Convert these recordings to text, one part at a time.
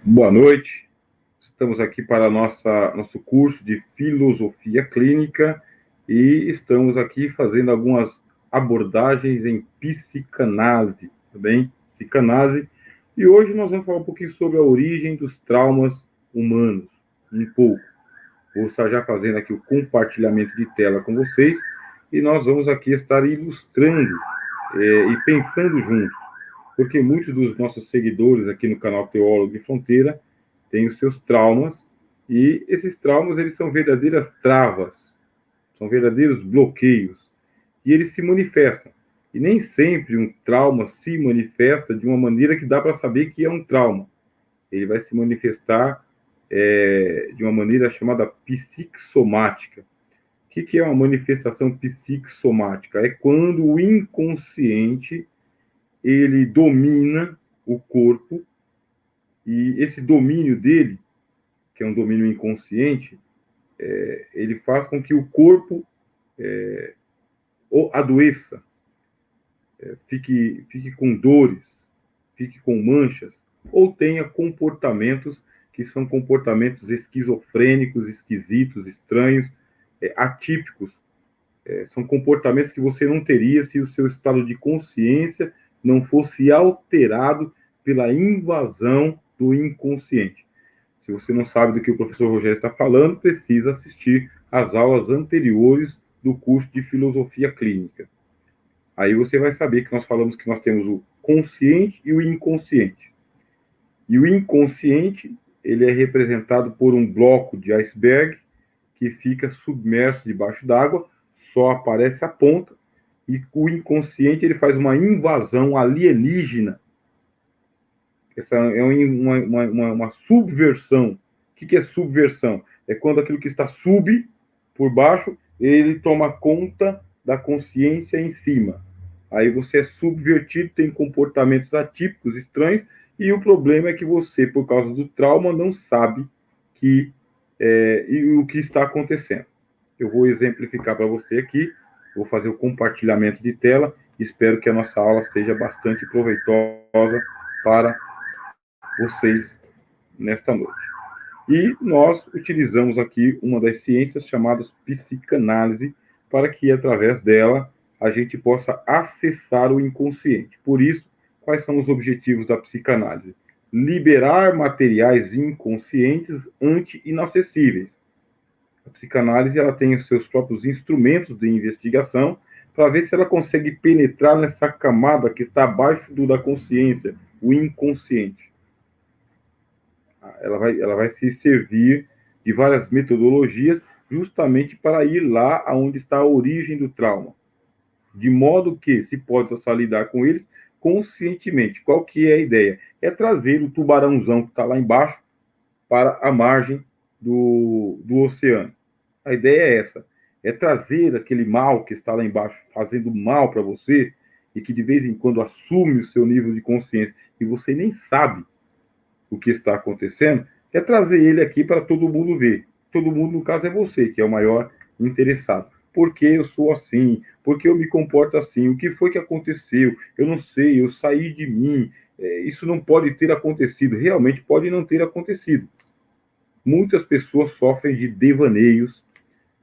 Boa noite. Estamos aqui para nosso curso de Filosofia Clínica e estamos aqui fazendo algumas abordagens em psicanálise, tá bem? Psicanálise. E hoje nós vamos falar um pouquinho sobre a origem dos traumas humanos, um pouco. Vou estar já fazendo aqui o compartilhamento de tela com vocês e nós vamos aqui estar ilustrando e pensando juntos, porque muitos dos nossos seguidores aqui no canal Teólogo de Fronteira têm os seus traumas, e esses traumas eles são verdadeiras travas, são verdadeiros bloqueios, e eles se manifestam. E nem sempre um trauma se manifesta de uma maneira que dá para saber que é um trauma. Ele vai se manifestar de uma maneira chamada psicossomática. O que é uma manifestação psicossomática? É quando o inconsciente ele domina o corpo, e esse domínio dele, que é um domínio inconsciente, ele faz com que o corpo ou adoeça, fique com dores, fique com manchas, ou tenha comportamentos que são comportamentos esquizofrênicos, esquisitos, estranhos, atípicos. São comportamentos que você não teria se o seu estado de consciência não fosse alterado pela invasão do inconsciente. Se você não sabe do que o professor Rogério está falando, precisa assistir às aulas anteriores do curso de Filosofia Clínica. Aí você vai saber que nós falamos que nós temos o consciente e o inconsciente. E o inconsciente, ele é representado por um bloco de iceberg que fica submerso debaixo d'água, só aparece a ponta, e o inconsciente ele faz uma invasão alienígena. Essa é uma subversão. O que é subversão? É quando aquilo que está por baixo, ele toma conta da consciência em cima. Aí você é subvertido, tem comportamentos atípicos, estranhos, e o problema é que você, por causa do trauma, não sabe o que está acontecendo. Eu vou exemplificar para você aqui, vou fazer o compartilhamento de tela, espero que a nossa aula seja bastante proveitosa para vocês nesta noite. E nós utilizamos aqui uma das ciências chamadas psicanálise, para que através dela a gente possa acessar o inconsciente. Por isso, quais são os objetivos da psicanálise? Liberar materiais inconscientes anti-inacessíveis. A psicanálise ela tem os seus próprios instrumentos de investigação para ver se ela consegue penetrar nessa camada que está abaixo da consciência, o inconsciente. Ela vai se servir de várias metodologias justamente para ir lá onde está a origem do trauma, de modo que se possa lidar com eles conscientemente. Qual que é a ideia? É trazer o tubarãozão que está lá embaixo para a margem do oceano. A ideia é essa, é trazer aquele mal que está lá embaixo, fazendo mal para você, e que de vez em quando assume o seu nível de consciência, e você nem sabe o que está acontecendo, é trazer ele aqui para todo mundo ver. Todo mundo, no caso, é você, que é o maior interessado. Por que eu sou assim? Por que eu me comporto assim? O que foi que aconteceu? Eu não sei, eu saí de mim. Isso não pode ter acontecido. Realmente pode não ter acontecido. Muitas pessoas sofrem de devaneios,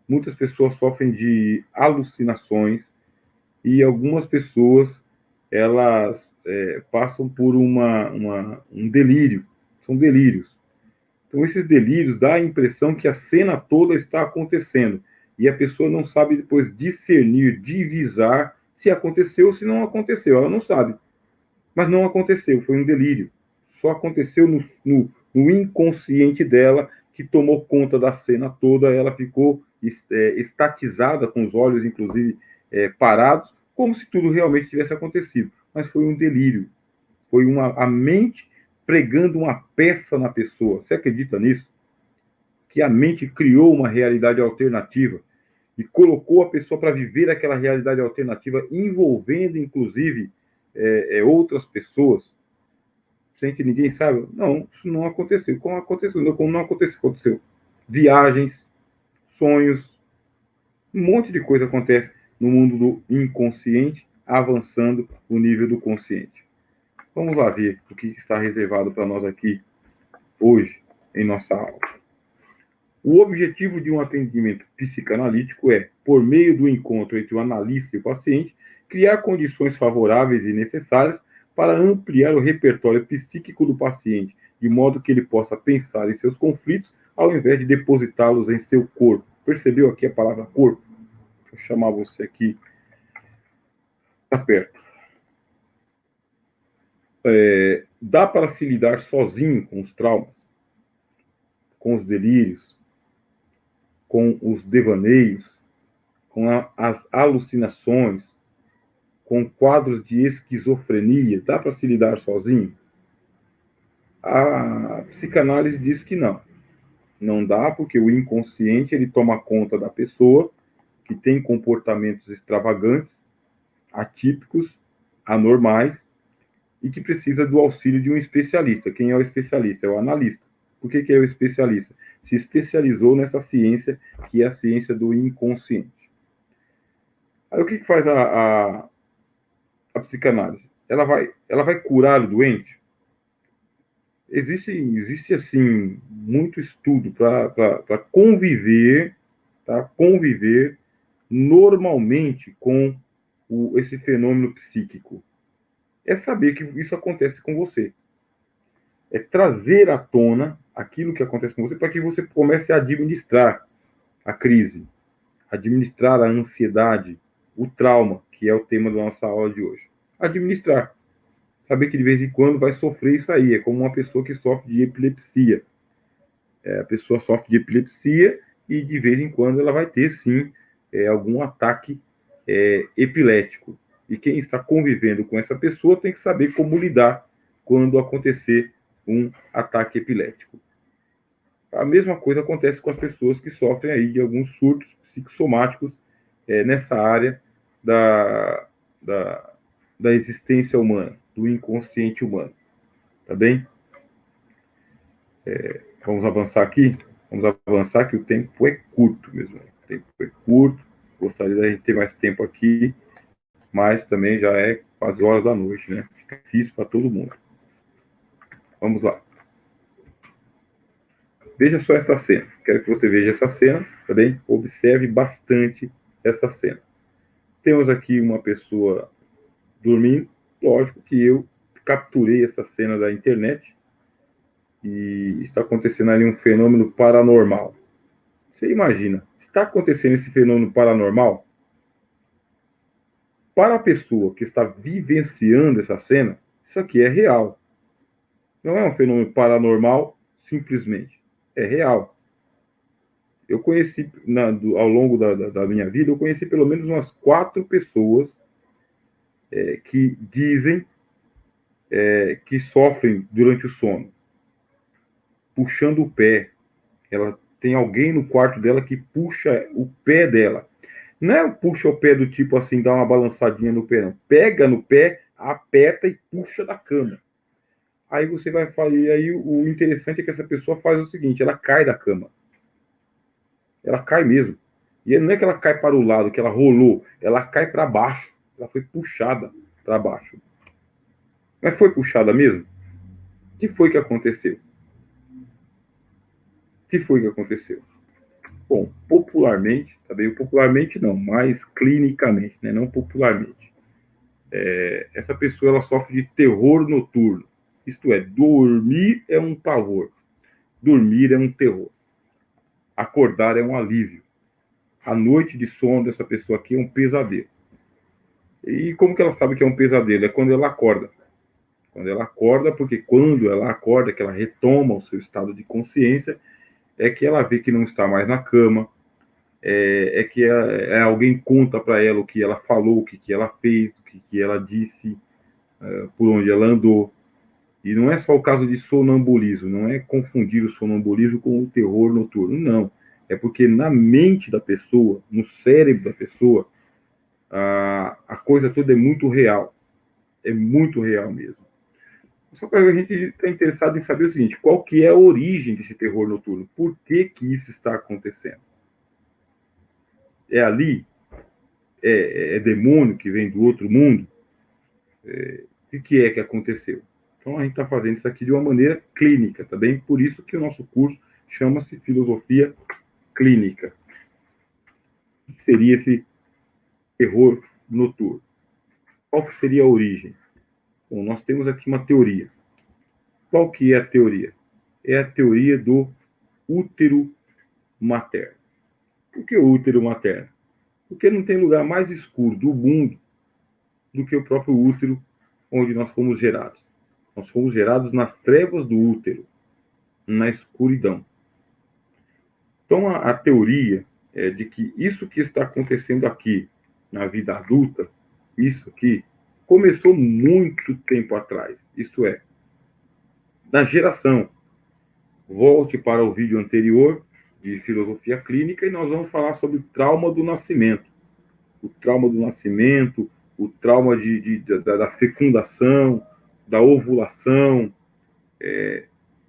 muitas pessoas sofrem de alucinações, e algumas pessoas elas passam por um delírio, são delírios. Então esses delírios dá a impressão que a cena toda está acontecendo, e a pessoa não sabe depois discernir, divisar se aconteceu ou se não aconteceu, ela não sabe, mas não aconteceu, foi um delírio, só aconteceu no inconsciente dela, que tomou conta da cena toda, ela ficou estatizada, com os olhos inclusive parados, como se tudo realmente tivesse acontecido, mas foi um delírio, foi a mente pregando uma peça na pessoa. Você acredita nisso? Que a mente criou uma realidade alternativa e colocou a pessoa para viver aquela realidade alternativa, envolvendo inclusive outras pessoas, sem que ninguém saiba. Não, isso não aconteceu. Como aconteceu? Como não aconteceu? Aconteceu. Viagens, sonhos, um monte de coisa acontece no mundo do inconsciente, avançando no nível do consciente. Vamos lá ver o que está reservado para nós aqui hoje em nossa aula. O objetivo de um atendimento psicanalítico é, por meio do encontro entre o analista e o paciente, criar condições favoráveis e necessárias para ampliar o repertório psíquico do paciente, de modo que ele possa pensar em seus conflitos ao invés de depositá-los em seu corpo. Percebeu aqui a palavra corpo? Vou chamar você aqui. Está perto. Dá para se lidar sozinho com os traumas, com os delírios, com os devaneios, com as alucinações, com quadros de esquizofrenia? Dá para se lidar sozinho? A psicanálise diz que não. Não dá, porque o inconsciente ele toma conta da pessoa que tem comportamentos extravagantes, atípicos, anormais, e que precisa do auxílio de um especialista. Quem é o especialista? É o analista. Por que é o especialista? Se especializou nessa ciência, que é a ciência do inconsciente. Aí o que faz a psicanálise? Ela vai curar o doente? Existe assim, muito estudo para conviver, tá? Conviver normalmente com esse fenômeno psíquico. É saber que isso acontece com você. É trazer à tona aquilo que acontece com você para que você comece a administrar a crise, administrar a ansiedade, o trauma, que é o tema da nossa aula de hoje. Administrar. Saber que de vez em quando vai sofrer isso aí. É como uma pessoa que sofre de epilepsia. A pessoa sofre de epilepsia e de vez em quando ela vai ter, sim, algum ataque epilético. E quem está convivendo com essa pessoa tem que saber como lidar quando acontecer um ataque epilético. A mesma coisa acontece com as pessoas que sofrem aí de alguns surtos psicossomáticos nessa área da existência humana, do inconsciente humano. Tá bem? Vamos avançar aqui? Vamos avançar que o tempo é curto mesmo. O tempo é curto. Gostaria de ter mais tempo aqui, mas também já é quase horas da noite, né? Fica difícil para todo mundo. Vamos lá. Veja só essa cena. Quero que você veja essa cena, tá bem? Observe bastante essa cena. Temos aqui uma pessoa dormindo. Lógico que eu capturei essa cena da internet e está acontecendo ali um fenômeno paranormal. Você imagina, está acontecendo esse fenômeno paranormal? Para a pessoa que está vivenciando essa cena, isso aqui é real. Não é um fenômeno paranormal simplesmente. É real. Eu conheci, ao longo da minha vida, eu conheci pelo menos umas 4 pessoas que dizem que sofrem durante o sono. Puxando o pé. Ela tem alguém no quarto dela que puxa o pé dela. Não é puxa o pé do tipo assim, dá uma balançadinha no pé, não. Pega no pé, aperta e puxa da cama. Aí você vai falar, e aí o interessante é que essa pessoa faz o seguinte, ela cai da cama. Ela cai mesmo. E não é que ela cai para o lado, que ela rolou, ela cai para baixo. Ela foi puxada para baixo. Mas foi puxada mesmo? O que foi que aconteceu? O que foi que aconteceu? Bom, popularmente, tá bem? Popularmente não, mas clinicamente, né? Não popularmente. Essa pessoa ela sofre de terror noturno. Isto é, dormir é um pavor. Dormir é um terror. Acordar é um alívio. A noite de sono dessa pessoa aqui é um pesadelo. E como que ela sabe que é um pesadelo? É quando ela acorda. Quando ela acorda, porque quando ela acorda, que ela retoma o seu estado de consciência, é que ela vê que não está mais na cama, que alguém conta para ela o que ela falou, o que ela fez, o que ela disse, por onde ela andou. E não é só o caso de sonambulismo, não é confundir o sonambulismo com o terror noturno, não. É porque na mente da pessoa, no cérebro da pessoa, a coisa toda é muito real. É muito real mesmo. Só que a gente está interessado em saber o seguinte, qual que é a origem desse terror noturno? Por que isso está acontecendo? É ali? É demônio que vem do outro mundo? O que é que aconteceu? Então, a gente está fazendo isso aqui de uma maneira clínica, tá bem? Por isso que o nosso curso chama-se Filosofia Clínica. O que seria esse terror noturno? Qual que seria a origem? Bom, nós temos aqui uma teoria. Qual que é a teoria? É a teoria do útero materno. Por que o útero materno? Porque não tem lugar mais escuro do mundo do que o próprio útero onde nós fomos gerados. Nós fomos gerados nas trevas do útero, na escuridão. Então, a teoria é de que isso que está acontecendo aqui na vida adulta, isso aqui, começou muito tempo atrás. Isto é, na geração. Volte para o vídeo anterior de filosofia clínica e nós vamos falar sobre o trauma do nascimento. O trauma do nascimento, o trauma da fecundação, da ovulação,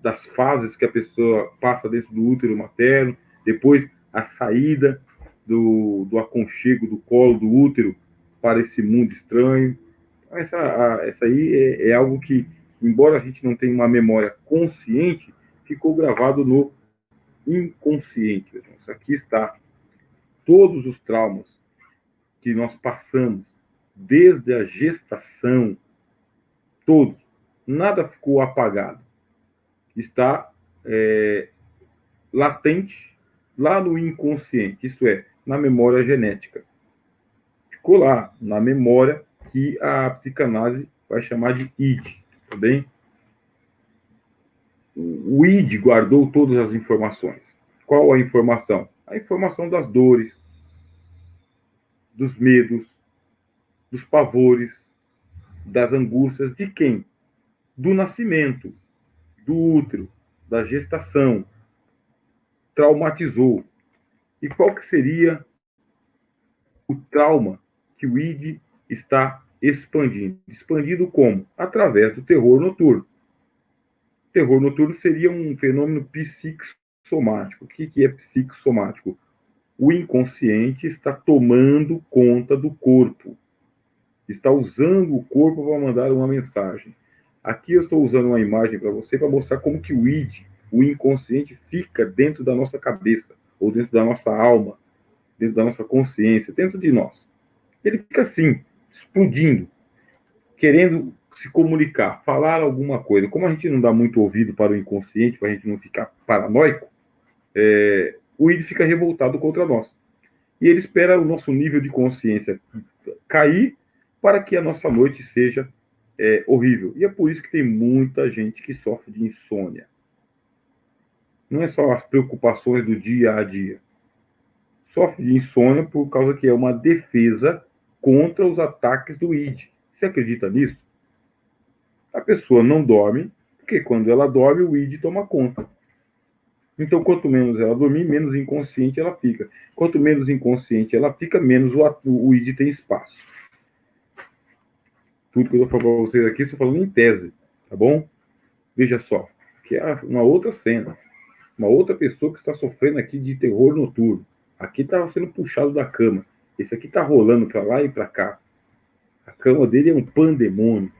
das fases que a pessoa passa dentro do útero materno, depois a saída do aconchego, do colo do útero para esse mundo estranho. Essa aí é algo que, embora a gente não tenha uma memória consciente, ficou gravado no inconsciente. Isso aqui está todos os traumas que nós passamos desde a gestação, todos, nada ficou apagado. Está latente lá no inconsciente, isso é, na memória genética. Ficou lá, na memória que a psicanálise vai chamar de id, tá bem? O id guardou todas as informações. Qual a informação? A informação das dores, dos medos, dos pavores, das angústias de quem? Do nascimento, do útero, da gestação. Traumatizou. E qual que seria o trauma que o id está expandindo? Expandido como? Através do terror noturno. Terror noturno seria um fenômeno psicossomático. O que é psicossomático? O inconsciente está tomando conta do corpo. Está usando o corpo para mandar uma mensagem. Aqui eu estou usando uma imagem para você para mostrar como que o id, o inconsciente, fica dentro da nossa cabeça, ou dentro da nossa alma, dentro da nossa consciência, dentro de nós. Ele fica assim, explodindo, querendo se comunicar, falar alguma coisa. Como a gente não dá muito ouvido para o inconsciente, para a gente não ficar paranoico, o id fica revoltado contra nós. E ele espera o nosso nível de consciência cair para que a nossa noite seja horrível. E é por isso que tem muita gente que sofre de insônia. Não é só as preocupações do dia a dia. Sofre de insônia por causa que é uma defesa contra os ataques do id. Você acredita nisso? A pessoa não dorme, porque quando ela dorme, o id toma conta. Então, quanto menos ela dormir, menos inconsciente ela fica. Quanto menos inconsciente ela fica, menos o id tem espaço. Tudo que eu estou falando para vocês aqui, estou falando em tese, tá bom? Veja só, que é uma outra cena. Uma outra pessoa que está sofrendo aqui de terror noturno. Aqui estava sendo puxado da cama. Esse aqui está rolando para lá e para cá. A cama dele é um pandemônio.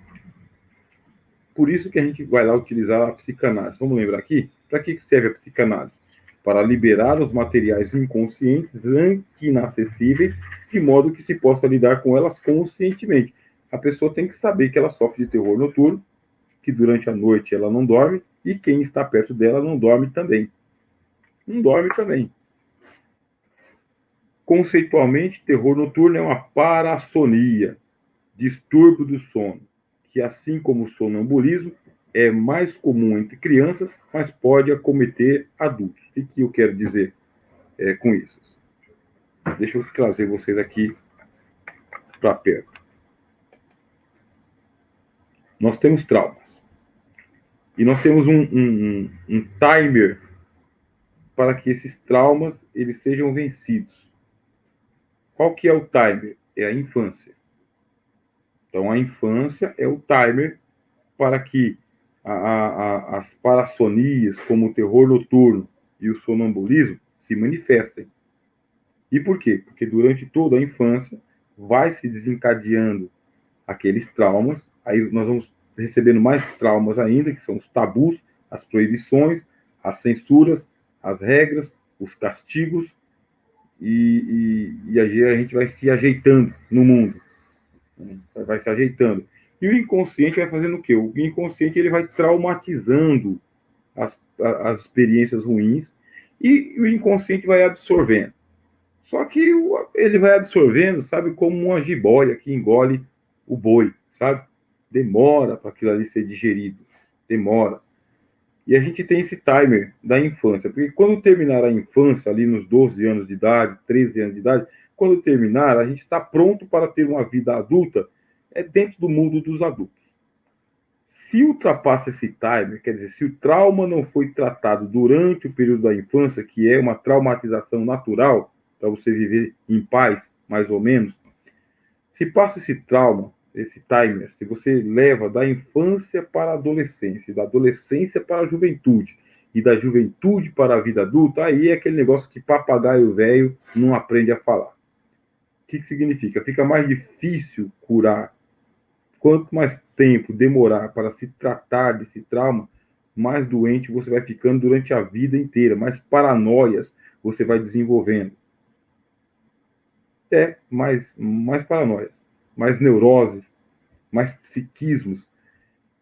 Por isso que a gente vai lá utilizar a psicanálise. Vamos lembrar aqui? Para que serve a psicanálise? Para liberar os materiais inconscientes, inacessíveis, de modo que se possa lidar com elas conscientemente. A pessoa tem que saber que ela sofre de terror noturno, que durante a noite ela não dorme, e quem está perto dela não dorme também. Não dorme também. Conceitualmente, terror noturno é uma parassonia, distúrbio do sono, que, assim como o sonambulismo, é mais comum entre crianças, mas pode acometer adultos. O que eu quero dizer com isso? Deixa eu trazer vocês aqui para perto. Nós temos traumas. E nós temos um timer para que esses traumas eles sejam vencidos. Qual que é o timer? É a infância. Então, a infância é o timer para que as parassonias, como o terror noturno e o sonambulismo, se manifestem. E por quê? Porque durante toda a infância vai se desencadeando aqueles traumas, aí nós vamos recebendo mais traumas ainda, que são os tabus, as proibições, as censuras, as regras, os castigos, e aí a gente vai se ajeitando no mundo, vai se ajeitando. E o inconsciente vai fazendo o quê? O inconsciente ele vai traumatizando as experiências ruins e o inconsciente vai absorvendo. Só que ele vai absorvendo, sabe, como uma jiboia que engole o boi, sabe? Demora para aquilo ali ser digerido, demora. E a gente tem esse timer da infância, porque quando terminar a infância, ali nos 12 anos de idade, 13 anos de idade, quando terminar, a gente está pronto para ter uma vida adulta dentro do mundo dos adultos. Se ultrapassa esse timer, quer dizer, se o trauma não foi tratado durante o período da infância, que é uma traumatização natural, para você viver em paz, mais ou menos, se passa esse trauma, esse timer, se você leva da infância para a adolescência, da adolescência para a juventude, e da juventude para a vida adulta, aí é aquele negócio que papagaio velho não aprende a falar. O que significa? Fica mais difícil curar. Quanto mais tempo demorar para se tratar desse trauma, mais doente você vai ficando durante a vida inteira, mais paranoias você vai desenvolvendo. Mais paranoias, mais neuroses, mais psiquismos.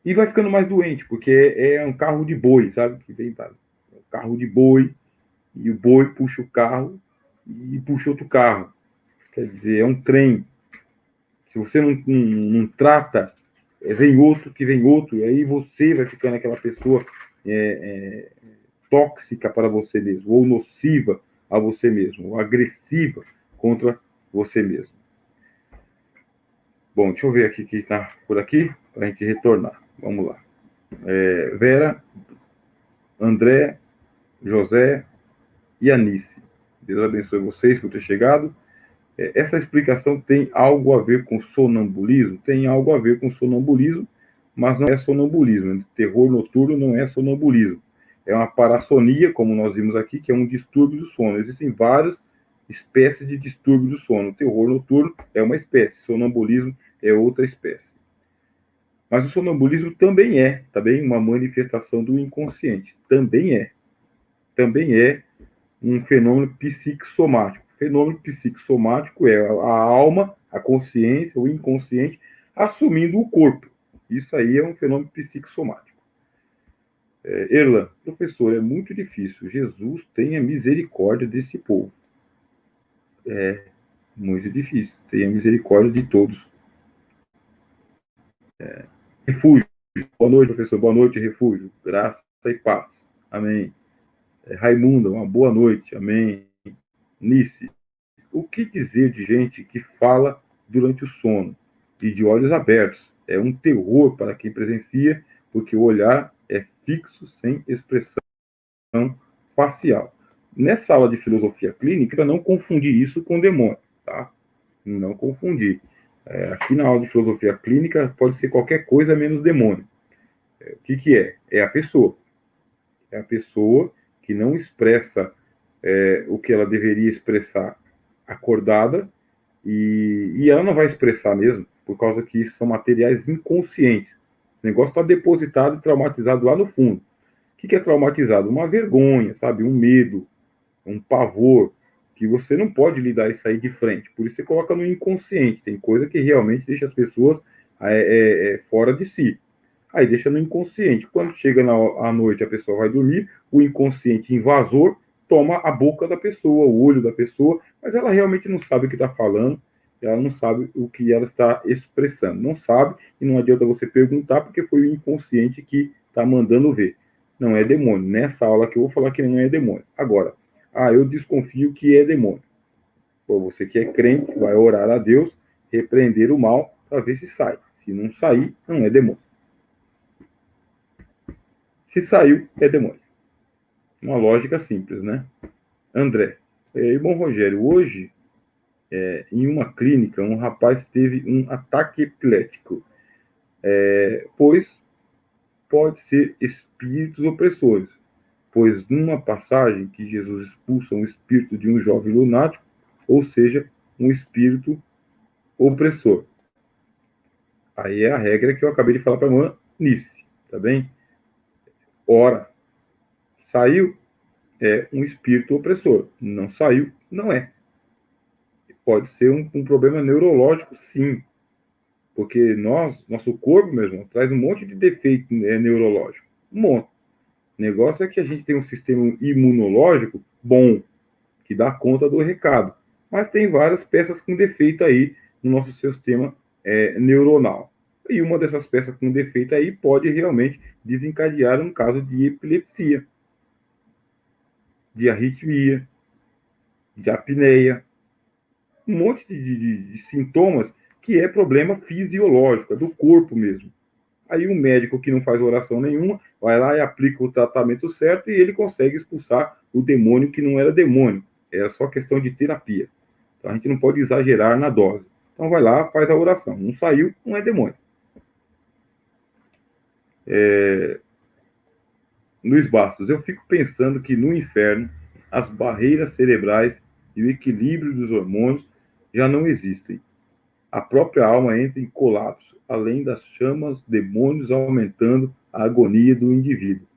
E vai ficando mais doente, porque é um carro de boi, sabe? Que vem para um carro de boi, e o boi puxa o carro e puxa outro carro. Quer dizer, é um trem. Se você não trata, vem outro, que vem outro, e aí você vai ficando aquela pessoa tóxica para você mesmo, ou nociva a você mesmo, ou agressiva contra você mesmo. Bom, deixa eu ver aqui quem está por aqui, para a gente retornar. Vamos lá. Vera, André, José e Anice. Deus abençoe vocês por ter chegado. Essa explicação tem algo a ver com sonambulismo? Tem algo a ver com sonambulismo, mas não é sonambulismo. Terror noturno não é sonambulismo. É uma parassonia, como nós vimos aqui, que é um distúrbio do sono. Existem várias espécies de distúrbio do sono. O terror noturno é uma espécie, sonambulismo é outra espécie. Mas o sonambulismo também é uma manifestação do inconsciente. Também é um fenômeno psicossomático. O fenômeno psicossomático é a alma, a consciência, o inconsciente assumindo o corpo. Isso aí é um fenômeno psicossomático. Erlan, professor, é muito difícil. Jesus tenha misericórdia desse povo. É muito difícil. Tenha misericórdia de todos. Refúgio. Boa noite, professor. Boa noite, refúgio. Graça e paz. Amém. Raimunda, uma boa noite. Amém. Nice, o que dizer de gente que fala durante o sono e de olhos abertos? É um terror para quem presencia, porque o olhar é fixo, sem expressão facial. Nessa aula de filosofia clínica, para não confundir isso com demônio, tá? Não confundir. Aqui na aula de filosofia clínica pode ser qualquer coisa menos demônio. O que é? É a pessoa. É a pessoa que não expressa o que ela deveria expressar acordada, e ela não vai expressar mesmo, por causa que isso são materiais inconscientes. Esse negócio está depositado e traumatizado lá no fundo. O que é traumatizado? Uma vergonha, sabe? Um medo, um pavor, que você não pode lidar isso aí de frente. Por isso você coloca no inconsciente. Tem coisa que realmente deixa as pessoas fora de si. Aí deixa no inconsciente. Quando chega à noite, a pessoa vai dormir, o inconsciente invasor toma a boca da pessoa, o olho da pessoa, mas ela realmente não sabe o que está falando, ela não sabe o que ela está expressando. Não sabe, e não adianta você perguntar, porque foi o inconsciente que está mandando ver. Não é demônio. Nessa aula que eu vou falar que não é demônio. Agora, eu desconfio que é demônio. Pô, você que é crente, vai orar a Deus, repreender o mal, para ver se sai. Se não sair, não é demônio. Se saiu, é demônio. Uma lógica simples, né? André, irmão Rogério, hoje, em uma clínica, um rapaz teve um ataque epilético, pois pode ser espíritos opressores, pois numa passagem que Jesus expulsa um espírito de um jovem lunático, ou seja, um espírito opressor. Aí é a regra que eu acabei de falar para a irmã Nice, tá bem? Ora, saiu, é um espírito opressor. Não saiu, não é. Pode ser um problema neurológico, sim. Porque nosso corpo mesmo, traz um monte de defeito neurológico. Um monte. O negócio é que a gente tem um sistema imunológico bom, que dá conta do recado. Mas tem várias peças com defeito aí no nosso sistema neuronal. E uma dessas peças com defeito aí pode realmente desencadear um caso de epilepsia, de arritmia, de apneia, um monte de sintomas que é problema fisiológico, é do corpo mesmo. Aí um médico que não faz oração nenhuma, vai lá e aplica o tratamento certo e ele consegue expulsar o demônio que não era demônio, era só questão de terapia. Então a gente não pode exagerar na dose. Então vai lá, faz a oração. Não saiu, não é demônio. Luiz Bastos, eu fico pensando que no inferno as barreiras cerebrais e o equilíbrio dos hormônios já não existem. A própria alma entra em colapso, além das chamas, demônios aumentando a agonia do indivíduo.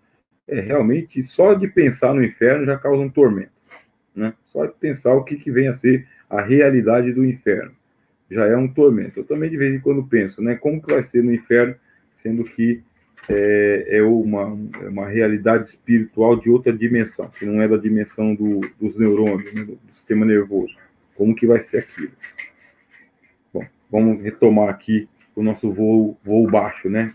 Realmente, só de pensar no inferno já causa um tormento. Né? Só de pensar o que vem a ser a realidade do inferno já é um tormento. Eu também de vez em quando penso, né, como que vai ser no inferno, sendo que é uma realidade espiritual de outra dimensão, que não é da dimensão dos neurônios, né, do sistema nervoso. Como que vai ser aquilo? Bom, vamos retomar aqui o nosso voo baixo, né?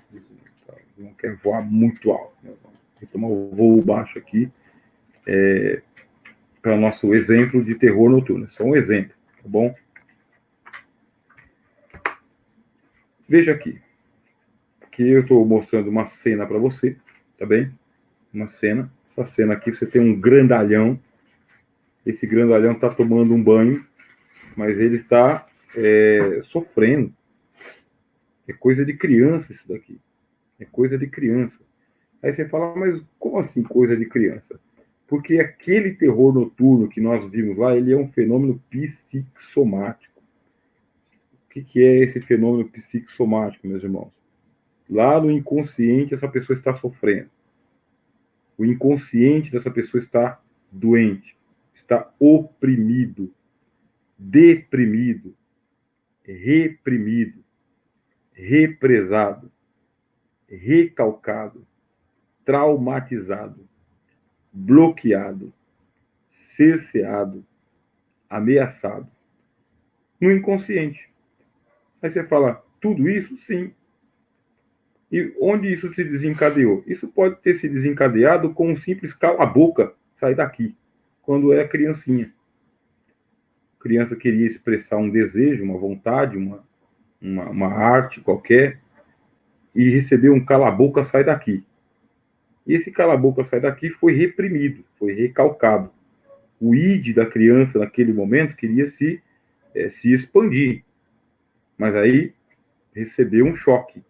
Não quer voar muito alto. Né? Vamos retomar o voo baixo aqui para o nosso exemplo de terror noturno. Só um exemplo, tá bom? Veja aqui. Aqui eu estou mostrando uma cena para você, tá bem? Uma cena. Essa cena aqui você tem um grandalhão. Esse grandalhão está tomando um banho, mas ele está sofrendo. É coisa de criança isso daqui. É coisa de criança. Aí você fala, mas como assim coisa de criança? Porque aquele terror noturno que nós vimos lá, ele é um fenômeno psicossomático. O que é esse fenômeno psicossomático, meus irmãos? Lá no inconsciente, essa pessoa está sofrendo. O inconsciente dessa pessoa está doente, está oprimido, deprimido, reprimido, represado, recalcado, traumatizado, bloqueado, cerceado, ameaçado. No inconsciente. Aí você fala, tudo isso? Sim. E onde isso se desencadeou? Isso pode ter se desencadeado com um simples cala a boca, sai daqui, quando era criancinha. A criança queria expressar um desejo, uma vontade, uma arte qualquer, e recebeu um cala a boca, sai daqui. E esse cala a boca, sai daqui foi reprimido, foi recalcado. O id da criança naquele momento queria se expandir, mas aí recebeu um choque.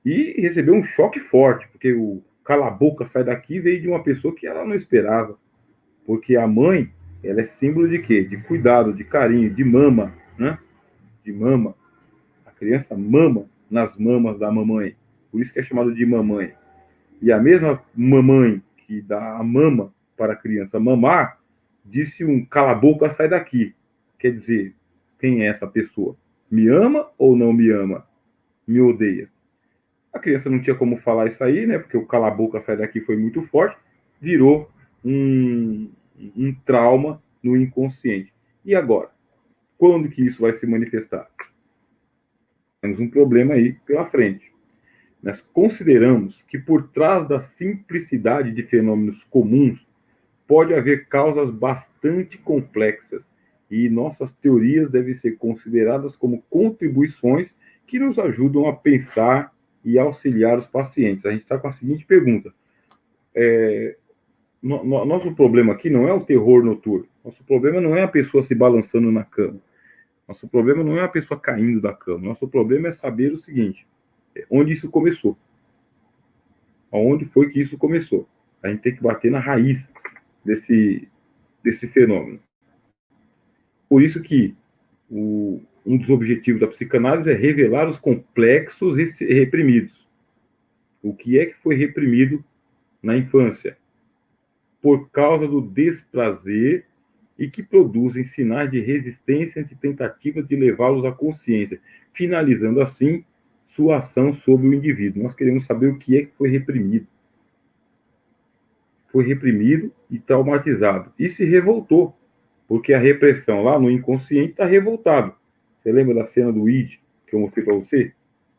E recebeu um choque forte, porque o cala a boca, sai daqui veio de uma pessoa que ela não esperava. Porque a mãe, ela é símbolo de quê? De cuidado, de carinho, de mama, né? De mama. A criança mama nas mamas da mamãe. Por isso que é chamado de mamãe. E a mesma mamãe que dá a mama para a criança mamar, disse um cala a boca, sai daqui. Quer dizer, quem é essa pessoa? Me ama ou não me ama? Me odeia? A criança não tinha como falar isso aí, né? Porque o cala a boca, sai daqui foi muito forte, virou um trauma no inconsciente. E agora? Quando que isso vai se manifestar? Temos um problema aí pela frente. Nós consideramos que por trás da simplicidade de fenômenos comuns pode haver causas bastante complexas e nossas teorias devem ser consideradas como contribuições que nos ajudam a pensar e auxiliar os pacientes. A gente está com a seguinte pergunta. Nosso problema aqui não é o terror noturno. Nosso problema não é a pessoa se balançando na cama. Nosso problema não é a pessoa caindo da cama. Nosso problema é saber o seguinte: onde isso começou? Aonde foi que isso começou? A gente tem que bater na raiz desse fenômeno. Por isso que um dos objetivos da psicanálise é revelar os complexos reprimidos. O que é que foi reprimido na infância? Por causa do desprazer e que produzem sinais de resistência e tentativas de levá-los à consciência, finalizando assim sua ação sobre o indivíduo. Nós queremos saber o que é que foi reprimido. Foi reprimido e traumatizado. E se revoltou, porque a repressão lá no inconsciente está revoltado. Você lembra da cena do id que eu mostrei para você?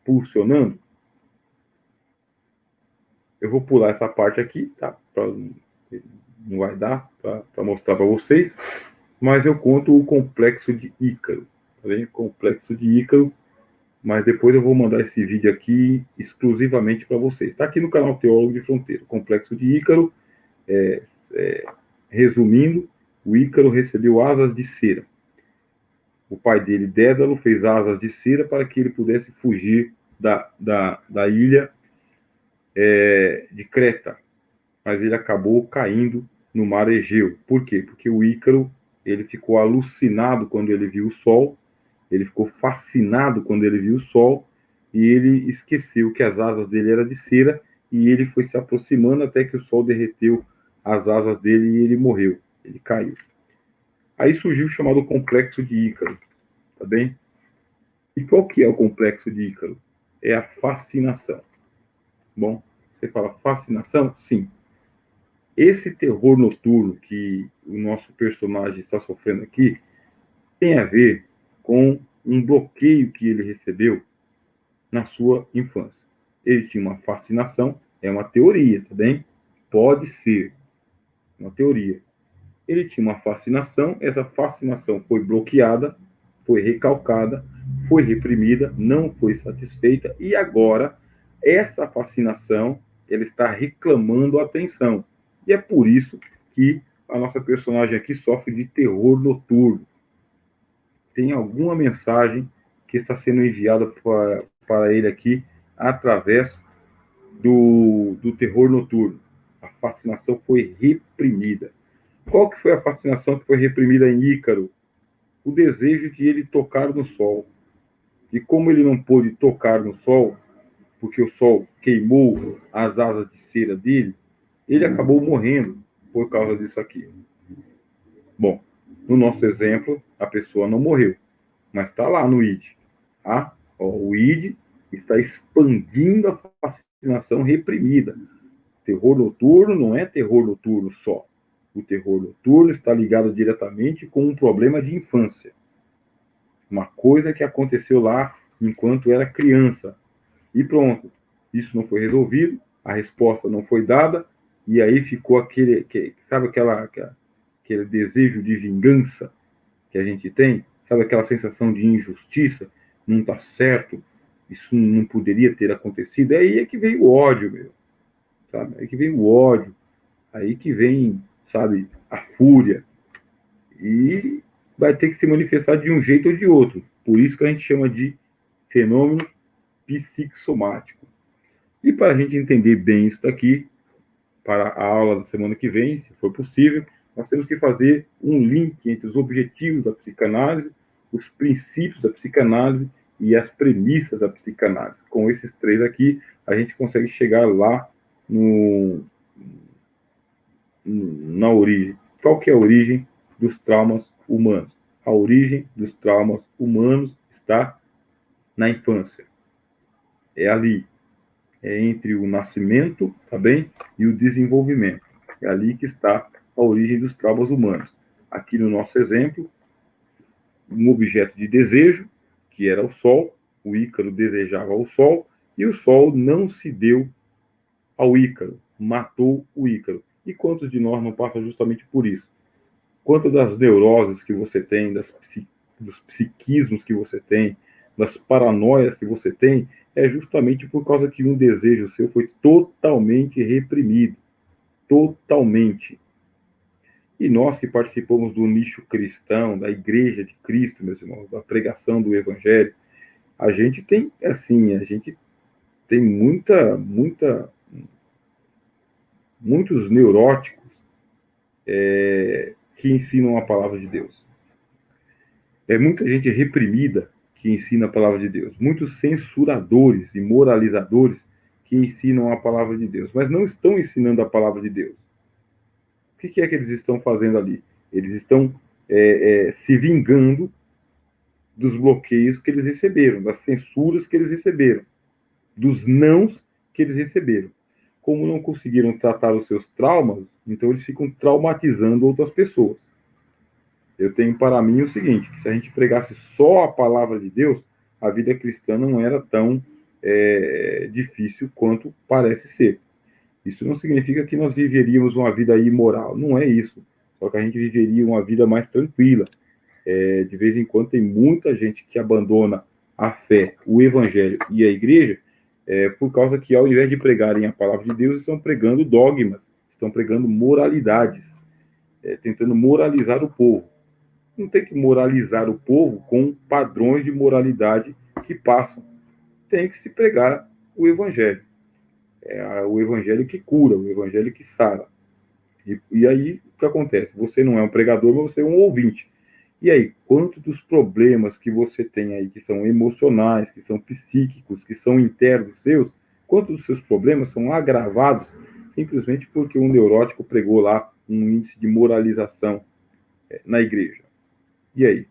Pulsionando? Eu vou pular essa parte aqui, tá? Não vai dar para mostrar para vocês, mas eu conto o complexo de Ícaro. Tá vendo? Complexo de Ícaro, mas depois eu vou mandar esse vídeo aqui exclusivamente para vocês. Está aqui no canal Teólogo de Fronteira. Complexo de Ícaro, resumindo, o Ícaro recebeu asas de cera. O pai dele, Dédalo, fez asas de cera para que ele pudesse fugir da ilha de Creta. Mas ele acabou caindo no mar Egeu. Por quê? Porque o Ícaro ele ficou alucinado quando ele viu o sol, ele ficou fascinado quando ele viu o sol, e ele esqueceu que as asas dele eram de cera, e ele foi se aproximando até que o sol derreteu as asas dele e ele morreu, ele caiu. Aí surgiu o chamado complexo de Ícaro, tá bem? E qual que é o complexo de Ícaro? É a fascinação. Bom, você fala fascinação? Sim. Esse terror noturno que o nosso personagem está sofrendo aqui tem a ver com um bloqueio que ele recebeu na sua infância. Ele tinha uma fascinação, é uma teoria, tá bem? Pode ser uma teoria. Ele tinha uma fascinação, essa fascinação foi bloqueada, foi recalcada, foi reprimida, não foi satisfeita, e agora essa fascinação ela está reclamando atenção. E é por isso que a nossa personagem aqui sofre de terror noturno. Tem alguma mensagem que está sendo enviada para ele aqui através do terror noturno. A fascinação foi reprimida. Qual que foi a fascinação que foi reprimida em Ícaro? O desejo de ele tocar no sol. E como ele não pôde tocar no sol, porque o sol queimou as asas de cera dele, ele acabou morrendo por causa disso aqui. Bom, no nosso exemplo, a pessoa não morreu, mas está lá no id. Tá? Ó, o id está expandindo a fascinação reprimida. Terror noturno não é terror noturno só. O terror noturno está ligado diretamente com um problema de infância. Uma coisa que aconteceu lá enquanto era criança. E pronto. Isso não foi resolvido, a resposta não foi dada, e aí ficou sabe aquele desejo de vingança que a gente tem? Sabe aquela sensação de injustiça? Não está certo, isso não poderia ter acontecido. Aí é que vem o ódio, meu. Sabe? Aí que vem o ódio, aí que vem, sabe, a fúria. E vai ter que se manifestar de um jeito ou de outro. Por isso que a gente chama de fenômeno psicossomático. E para a gente entender bem isso daqui, para a aula da semana que vem, se for possível, nós temos que fazer um link entre os objetivos da psicanálise, os princípios da psicanálise e as premissas da psicanálise. Com esses três aqui, a gente consegue chegar lá na origem. Qual que é a origem dos traumas humanos? A origem dos traumas humanos está na infância. É ali. É entre o nascimento, tá bem? E o desenvolvimento. É ali que está a origem dos traumas humanos. Aqui no nosso exemplo, um objeto de desejo, que era o Sol, o Ícaro desejava o Sol, e o Sol não se deu ao Ícaro, matou o Ícaro. E quantos de nós não passam justamente por isso? Quantas das neuroses que você tem, dos psiquismos que você tem, das paranoias que você tem, é justamente por causa que um desejo seu foi totalmente reprimido. Totalmente. E nós que participamos do nicho cristão, da Igreja de Cristo, meus irmãos, da pregação do Evangelho, a gente tem muitos neuróticos que ensinam a palavra de Deus. É muita gente reprimida que ensina a palavra de Deus, muitos censuradores e moralizadores que ensinam a palavra de Deus, mas não estão ensinando a palavra de Deus. O que é que eles estão fazendo ali? Eles estão se vingando dos bloqueios que eles receberam, das censuras que eles receberam, dos nãos que eles receberam. Como não conseguiram tratar os seus traumas, então eles ficam traumatizando outras pessoas. Eu tenho para mim o seguinte, que se a gente pregasse só a palavra de Deus, a vida cristã não era tão difícil quanto parece ser. Isso não significa que nós viveríamos uma vida imoral, não é isso. Só que a gente viveria uma vida mais tranquila. De vez em quando tem muita gente que abandona a fé, o evangelho e a igreja, por causa que ao invés de pregarem a palavra de Deus, estão pregando dogmas, estão pregando moralidades, tentando moralizar o povo. Não tem que moralizar o povo com padrões de moralidade que passam. Tem que se pregar o evangelho. O evangelho que cura, o evangelho que sara. E aí, o que acontece? Você não é um pregador, mas você é um ouvinte. E aí, quanto dos problemas que você tem aí, que são emocionais, que são psíquicos, que são internos seus, quantos dos seus problemas são agravados simplesmente porque um neurótico pregou lá um índice de moralização na igreja? E aí?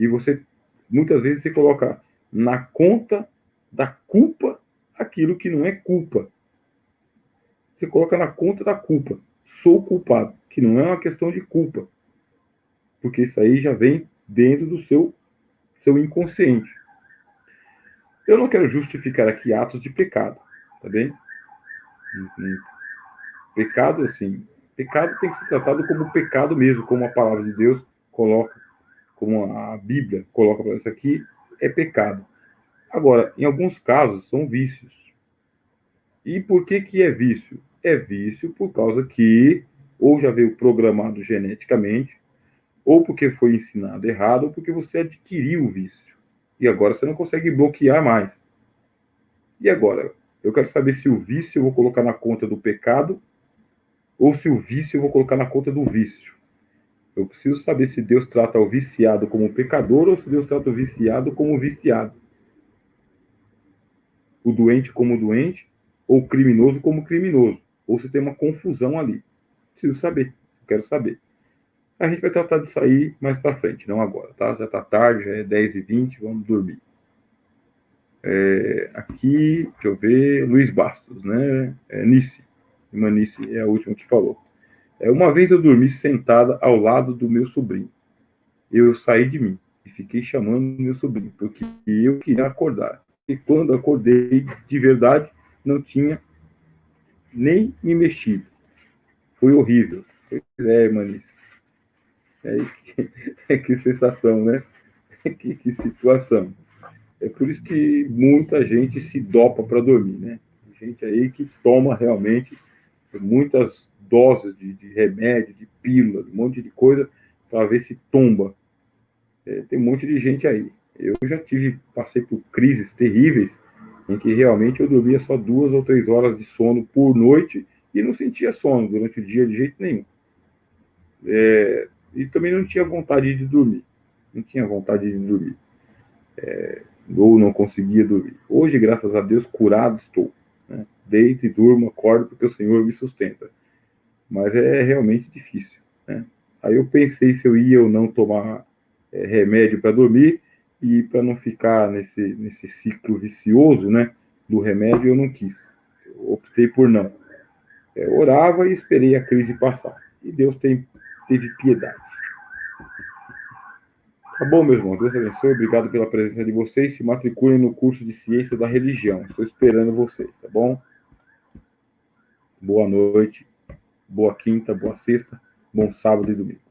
E você, muitas vezes, você coloca na conta da culpa aquilo que não é culpa. Você coloca na conta da culpa. Sou culpado, que não é uma questão de culpa. Porque isso aí já vem dentro do seu inconsciente. Eu não quero justificar aqui atos de pecado, tá bem? Pecado, assim, pecado tem que ser tratado como pecado mesmo, como a palavra de Deus coloca, como a Bíblia coloca para isso aqui, é pecado. Agora, em alguns casos, são vícios. E por que é vício? É vício por causa que ou já veio programado geneticamente, ou porque foi ensinado errado, ou porque você adquiriu o vício. E agora você não consegue bloquear mais. E agora? Eu quero saber se o vício eu vou colocar na conta do pecado, ou se o vício eu vou colocar na conta do vício. Eu preciso saber se Deus trata o viciado como pecador, ou se Deus trata o viciado como viciado. O doente como doente, ou o criminoso como criminoso. Ou se tem uma confusão ali. Preciso saber. Quero saber. A gente vai tratar disso aí mais para frente, não agora, tá? Já tá tarde, já é 10h20, vamos dormir. Aqui, deixa eu ver, Luiz Bastos, né? Nice. Irmã Nice é a última que falou. Uma vez eu dormi sentada ao lado do meu sobrinho. Eu saí de mim e fiquei chamando meu sobrinho, porque eu queria acordar. E quando acordei, de verdade, não tinha nem me mexido. Foi horrível. Pois é, Manice. Que sensação, né? Que situação. É por isso que muita gente se dopa para dormir, né? Gente aí que toma realmente muitas doses de remédio, de pílula, um monte de coisa para ver se tomba. Tem um monte de gente aí. Eu já passei por crises terríveis em que realmente eu dormia só 2 ou 3 horas de sono por noite e não sentia sono durante o dia de jeito nenhum. E também não tinha vontade de dormir. Não tinha vontade de dormir. Ou não conseguia dormir. Hoje, graças a Deus, curado estou. Né? Deito e durmo, acordo porque o Senhor me sustenta. Mas é realmente difícil. Né? Aí eu pensei se eu ia ou não tomar remédio para dormir, e para não ficar nesse ciclo vicioso, né, do remédio, eu não quis. Eu optei por não. Orava e esperei a crise passar. E Deus teve piedade. Tá bom, meu irmão. Deus abençoe. Obrigado pela presença de vocês. Se matriculem no curso de Ciência da Religião. Estou esperando vocês, tá bom? Boa noite, boa quinta, boa sexta, bom sábado e domingo.